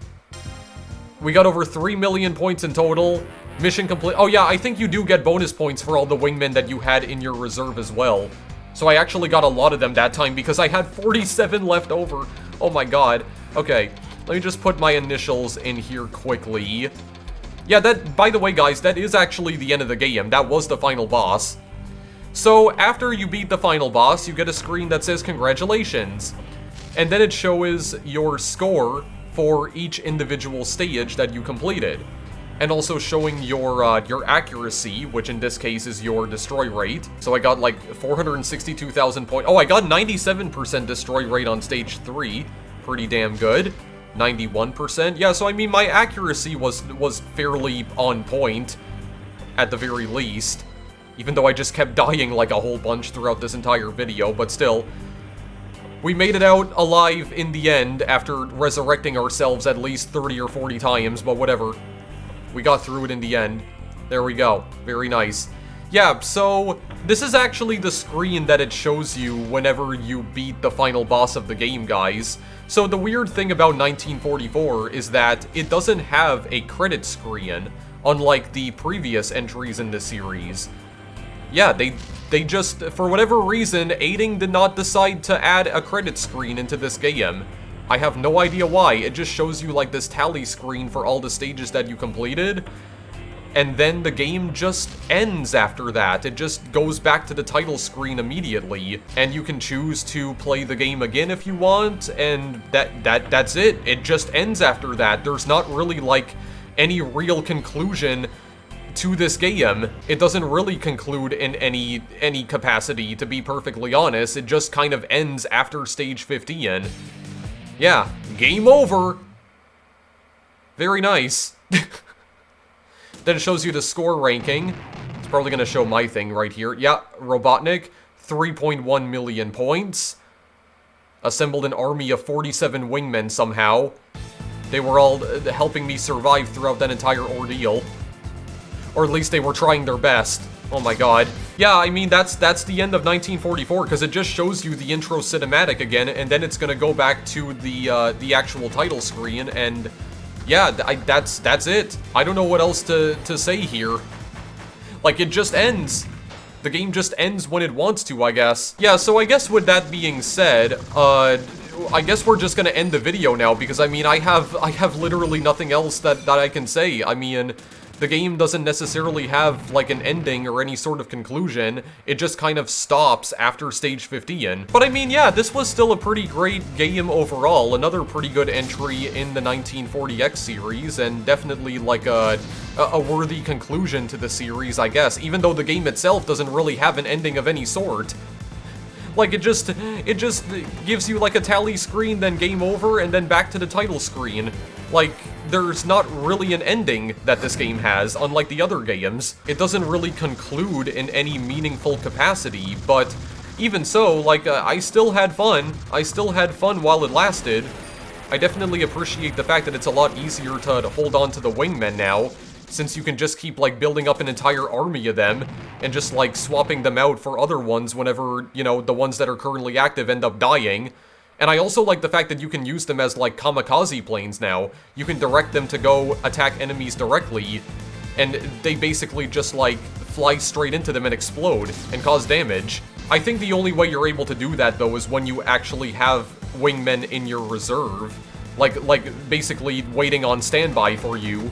[SPEAKER 1] We got over 3 million points in total. Mission complete. Oh yeah, I think you do get bonus points for all the wingmen that you had in your reserve as well. So I actually got a lot of them that time because I had 47 left over. Oh my god. Okay, let me just put my initials in here quickly. Yeah, that, by the way, guys, that is actually the end of the game. That was the final boss. So after you beat the final boss, you get a screen that says congratulations. And then it shows your score for each individual stage that you completed. And also showing your accuracy, which in this case is your destroy rate. So I got like 462,000 points. Oh, I got 97% destroy rate on stage 3. Pretty damn good. 91%. Yeah, so I mean, my accuracy was fairly on point, at the very least. Even though I just kept dying like a whole bunch throughout this entire video, but still. We made it out alive in the end after resurrecting ourselves at least 30 or 40 times, but whatever. We got through it in the end. There we go. Very nice. Yeah, so this is actually the screen that it shows you whenever you beat the final boss of the game, guys. So the weird thing about 1944 is that it doesn't have a credit screen, unlike the previous entries in the series. Yeah, they just, for whatever reason, Aiding did not decide to add a credit screen into this game. I have no idea why. It just shows you like this tally screen for all the stages that you completed. And then the game just ends after that. It just goes back to the title screen immediately. And you can choose to play the game again if you want, and that's it. It just ends after that. There's not really like any real conclusion to this game. It doesn't really conclude in any capacity, to be perfectly honest. It just kind of ends after stage 15. Yeah, game over. Very nice. Then it shows you the score ranking. It's probably going to show my thing right here. Yeah, Robotnik, 3.1 million points. Assembled an army of 47 wingmen somehow. They were all helping me survive throughout that entire ordeal. Or at least they were trying their best. Oh my god. Yeah, I mean, that's the end of 1944, because it just shows you the intro cinematic again, and then it's gonna go back to the actual title screen, and yeah, that's it. I don't know what else to say here. Like, it just ends. The game just ends when it wants to, I guess. Yeah, so I guess with that being said, I guess we're just gonna end the video now, because I mean, I have literally nothing else that I can say. I mean, the game doesn't necessarily have, like, an ending or any sort of conclusion. It just kind of stops after stage 15. But I mean, yeah, this was still a pretty great game overall. Another pretty good entry in the 1940X series, and definitely, like, a worthy conclusion to the series, I guess, even though the game itself doesn't really have an ending of any sort. Like, it just gives you, like, a tally screen, then game over, and then back to the title screen. Like, there's not really an ending that this game has, unlike the other games. It doesn't really conclude in any meaningful capacity, but even so, like, I still had fun. I still had fun while it lasted. I definitely appreciate the fact that it's a lot easier to hold on to the wingmen now, since you can just keep, like, building up an entire army of them, and just, like, swapping them out for other ones whenever, you know, the ones that are currently active end up dying. And I also like the fact that you can use them as, like, kamikaze planes now. You can direct them to go attack enemies directly, and they basically just, like, fly straight into them and explode and cause damage. I think the only way you're able to do that, though, is when you actually have wingmen in your reserve. Like basically waiting on standby for you.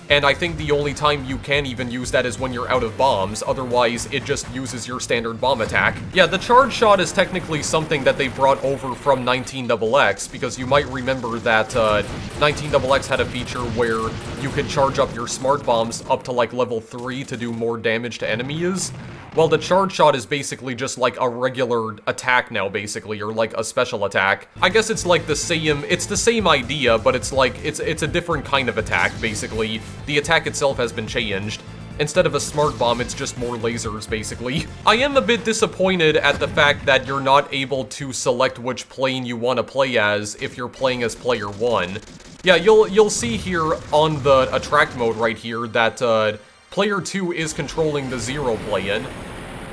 [SPEAKER 1] And I think the only time you can even use that is when you're out of bombs, otherwise it just uses your standard bomb attack. Yeah, the charge shot is technically something that they brought over from 19XX, because you might remember that 19XX had a feature where you could charge up your smart bombs up to like level 3 to do more damage to enemies. Well, the charge shot is basically just like a regular attack now, basically, or like a special attack. I guess it's like the same idea, but it's like, it's a different kind of attack, basically. The attack itself has been changed. Instead of a smart bomb, it's just more lasers, basically. I am a bit disappointed at the fact that you're not able to select which plane you want to play as if you're playing as player 1. Yeah, you'll see here on the attract mode right here that, Player 2 is controlling the Zero plane,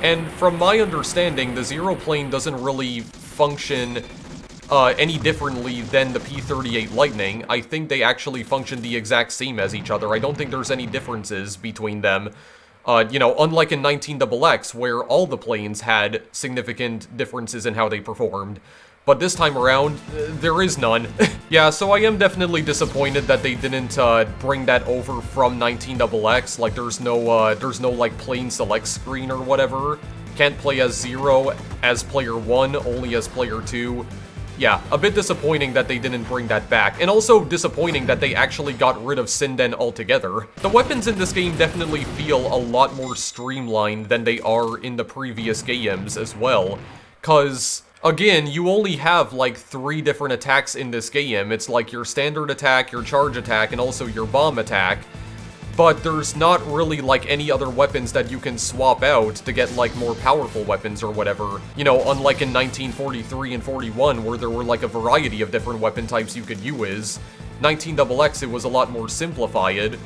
[SPEAKER 1] and from my understanding, the Zero plane doesn't really function any differently than the P-38 Lightning. I think they actually function the exact same as each other. I don't think there's any differences between them. You know, unlike in 19XX, where all the planes had significant differences in how they performed. But this time around, there is none. Yeah, so I am definitely disappointed that they didn't bring that over from 19XX. Like, there's no like plane select screen or whatever. Can't play as Zero as player 1, only as player 2. Yeah, a bit disappointing that they didn't bring that back, and also disappointing that they actually got rid of Sinden altogether. The weapons in this game definitely feel a lot more streamlined than they are in the previous games as well, 'cause Again, you only have like 3 different attacks in this game. It's like your standard attack, your charge attack, and also your bomb attack. But there's not really like any other weapons that you can swap out to get like more powerful weapons or whatever. You know, unlike in 1943 and 41 where there were like a variety of different weapon types you could use. 19XX, it was a lot more simplified,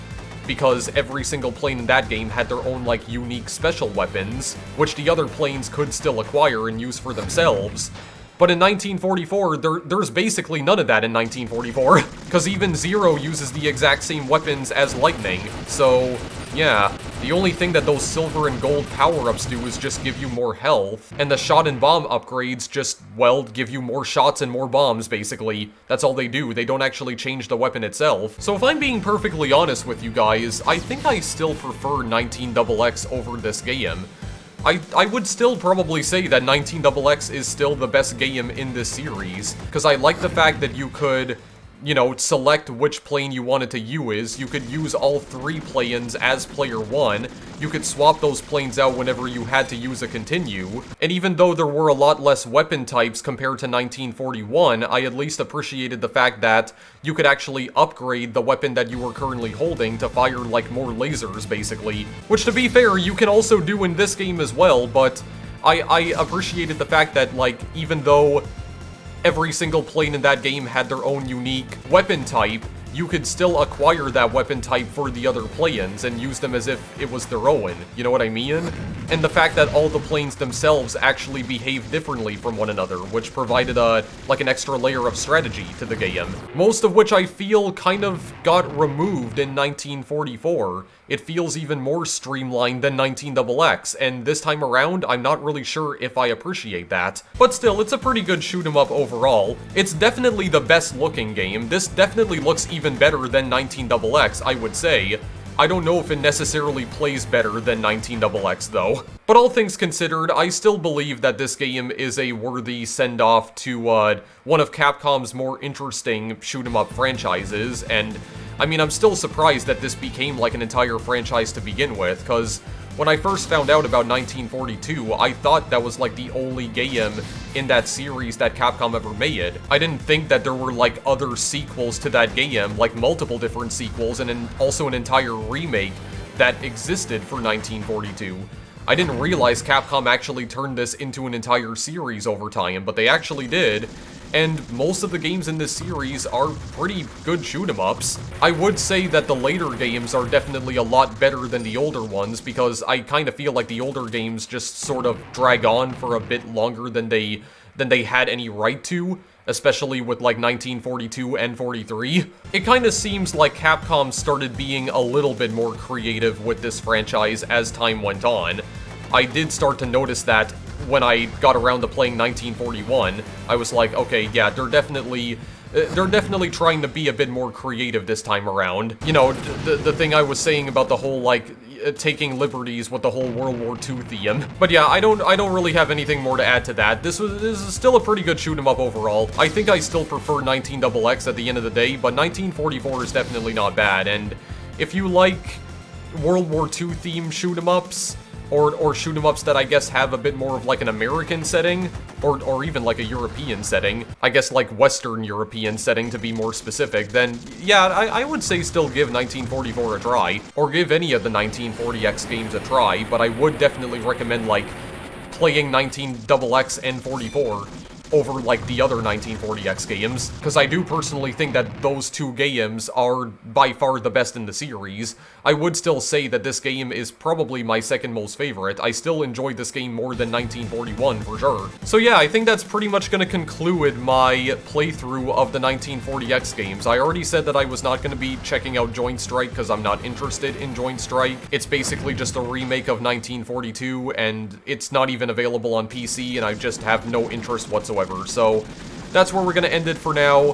[SPEAKER 1] because every single plane in that game had their own like unique special weapons, which the other planes could still acquire and use for themselves. But in 1944, there's basically none of that in 1944, because even Zero uses the exact same weapons as Lightning. So, yeah, the only thing that those silver and gold power-ups do is just give you more health, and the shot and bomb upgrades just, well, give you more shots and more bombs, basically. That's all they do. They don't actually change the weapon itself. So if I'm being perfectly honest with you guys, I think I still prefer 19XX over this game. I would still probably say that 19XX is still the best game in this series, because I like the fact that you could, you know, select which plane you wanted to use. You could use all 3 planes as player 1. You could swap those planes out whenever you had to use a continue. And even though there were a lot less weapon types compared to 1941, I at least appreciated the fact that you could actually upgrade the weapon that you were currently holding to fire like more lasers, basically. Which, to be fair, you can also do in this game as well, but I appreciated the fact that, like, even though every single plane in that game had their own unique weapon type, you could still acquire that weapon type for the other planes and use them as if it was their own, you know what I mean? And the fact that all the planes themselves actually behave differently from one another, which provided like an extra layer of strategy to the game. Most of which I feel kind of got removed in 1944. It feels even more streamlined than 19XX, and this time around, I'm not really sure if I appreciate that. But still, it's a pretty good shoot-'em-up overall. It's definitely the best looking game. This definitely looks even better than 19XX, I would say. I don't know if it necessarily plays better than 19XX though. But all things considered, I still believe that this game is a worthy send-off to one of Capcom's more interesting shoot-'em-up franchises, and I mean, I'm still surprised that this became like an entire franchise to begin with, because when I first found out about 1942, I thought that was like the only game in that series that Capcom ever made. I didn't think that there were like other sequels to that game, like multiple different sequels, and also an entire remake that existed for 1942. I didn't realize Capcom actually turned this into an entire series over time, but they actually did. And most of the games in this series are pretty good shoot-'em-ups. I would say that the later games are definitely a lot better than the older ones, because I kind of feel like the older games just sort of drag on for a bit longer than they had any right to, especially with like 1942 and 43. It kind of seems like Capcom started being a little bit more creative with this franchise as time went on. I did start to notice that when I got around to playing 1941, I was like, okay, yeah, they're definitely trying to be a bit more creative this time around. You know, the thing I was saying about the whole, like, taking liberties with the whole World War II theme. But yeah, I don't really have anything more to add to that. This is still a pretty good shoot-'em-up overall. I think I still prefer 19XX at the end of the day, but 1944 is definitely not bad, and if you like World War II themed shoot-'em-ups, or shoot-'em-ups that I guess have a bit more of like an American setting, or even like a European setting, I guess like Western European setting to be more specific, then yeah, I would say still give 1944 a try, or give any of the 1940X games a try, but I would definitely recommend like playing 19XX and 44 over like the other 1940X games, because I do personally think that those 2 games are by far the best in the series. I would still say that this game is probably my second most favorite. I still enjoyed this game more than 1941 for sure. So yeah, I think that's pretty much going to conclude my playthrough of the 1940X games. I already said that I was not going to be checking out Joint Strike because I'm not interested in Joint Strike. It's basically just a remake of 1942, and it's not even available on PC, and I just have no interest whatsoever. So that's where we're going to end it for now.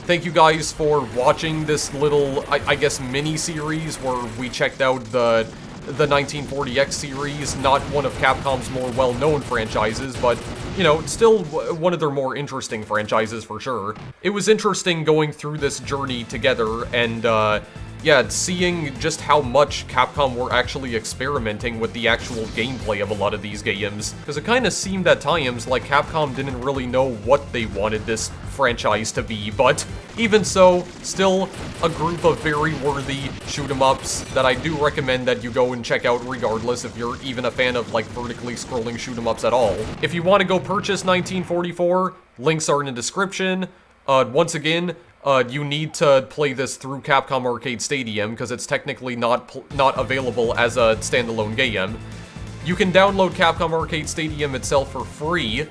[SPEAKER 1] Thank you guys for watching this little, I guess, mini-series where we checked out the 1940X series, not one of Capcom's more well-known franchises, but, you know, still one of their more interesting franchises for sure. It was interesting going through this journey together, and, yeah, seeing just how much Capcom were actually experimenting with the actual gameplay of a lot of these games. Because it kind of seemed at times like Capcom didn't really know what they wanted this franchise to be, but even so, still a group of very worthy shoot-em-ups that I do recommend that you go and check out regardless if you're even a fan of like vertically scrolling shoot-em-ups at all. If you want to go purchase 1944, links are in the description. Once again, you need to play this through Capcom Arcade Stadium because it's technically not available as a standalone game. You can download Capcom Arcade Stadium itself for free.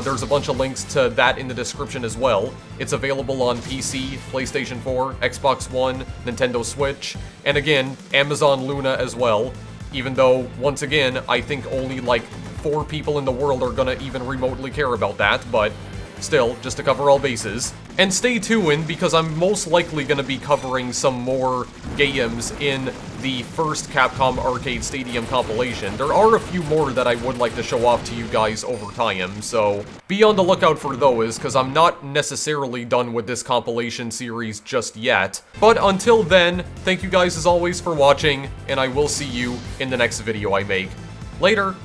[SPEAKER 1] There's a bunch of links to that in the description as well. It's available on PC, PlayStation 4, Xbox One, Nintendo Switch, and again, Amazon Luna as well. Even though, once again, I think only like 4 people in the world are gonna even remotely care about that, but still, just to cover all bases. And stay tuned, because I'm most likely going to be covering some more games in the first Capcom Arcade Stadium compilation. There are a few more that I would like to show off to you guys over time, so be on the lookout for those, because I'm not necessarily done with this compilation series just yet. But until then, thank you guys as always for watching, and I will see you in the next video I make. Later!